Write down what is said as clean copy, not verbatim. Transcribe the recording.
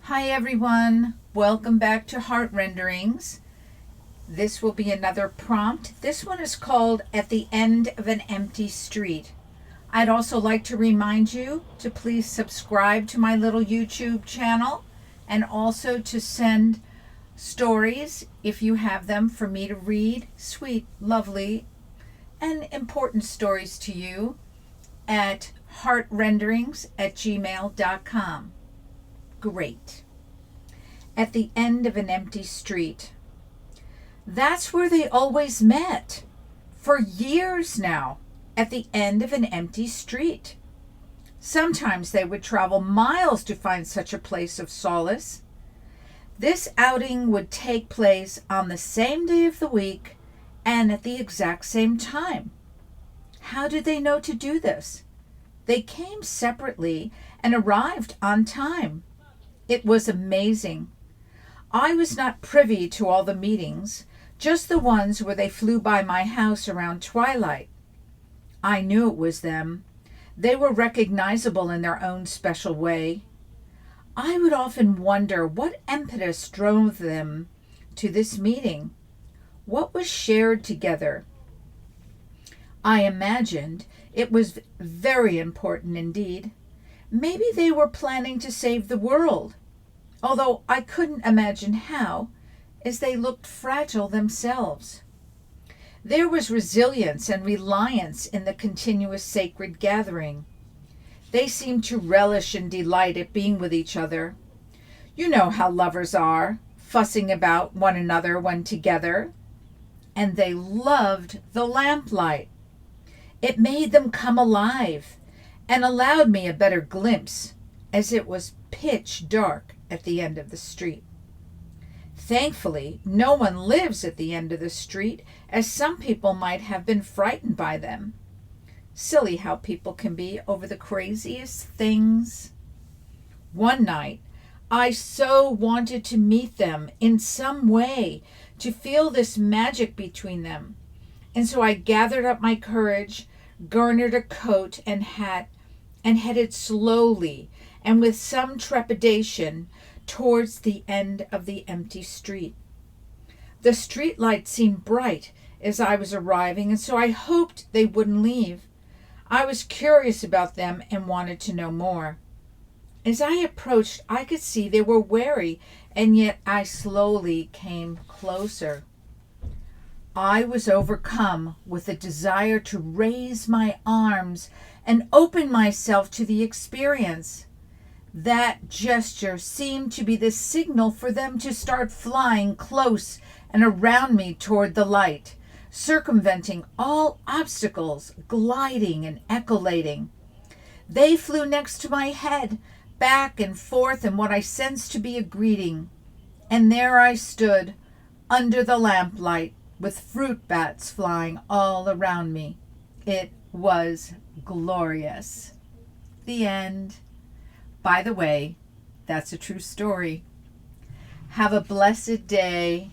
Hi everyone, welcome back to Heart Renderings. This will be another prompt. This one is called At the End of an Empty Street. I'd also like to remind you to please subscribe to my little YouTube channel and also to send stories, if you have them, for me to read, sweet, lovely, and important stories to you at heartrenderings@gmail.com. Great. At the end of an empty street. That's where they always met. For years now, at the end of an empty street. Sometimes they would travel miles to find such a place of solace. This outing would take place on the same day of the week and at the exact same time. How did they know to do this? They came separately and arrived on time. It was amazing. I was not privy to all the meetings, just the ones where they flew by my house around twilight. I knew it was them. They were recognizable in their own special way. I would often wonder what impetus drove them to this meeting. What was shared together? I imagined it was very important indeed. Maybe they were planning to save the world, although I couldn't imagine how, as they looked fragile themselves. There was resilience and reliance in the continuous sacred gathering. They seemed to relish and delight at being with each other. You know how lovers are, fussing about one another when together. And they loved the lamplight. It made them come alive and allowed me a better glimpse, as it was pitch dark at the end of the street. Thankfully, no one lives at the end of the street, as some people might have been frightened by them. Silly how people can be over the craziest things. One night, I so wanted to meet them in some way, to feel this magic between them. And so I gathered up my courage, garnered a coat and hat, and headed slowly and with some trepidation towards the end of the empty street. The street light seemed bright as I was arriving, and so I hoped they wouldn't leave. I was curious about them and wanted to know more. As I approached, I could see they were wary, and yet I slowly came closer. I was overcome with a desire to raise my arms and open myself to the experience. That gesture seemed to be the signal for them to start flying close and around me toward the light, circumventing all obstacles, gliding and echolating. They flew next to my head, back and forth in what I sensed to be a greeting. And there I stood, under the lamplight, with fruit bats flying all around me. It was glorious. The end. By the way, that's a true story. Have a blessed day.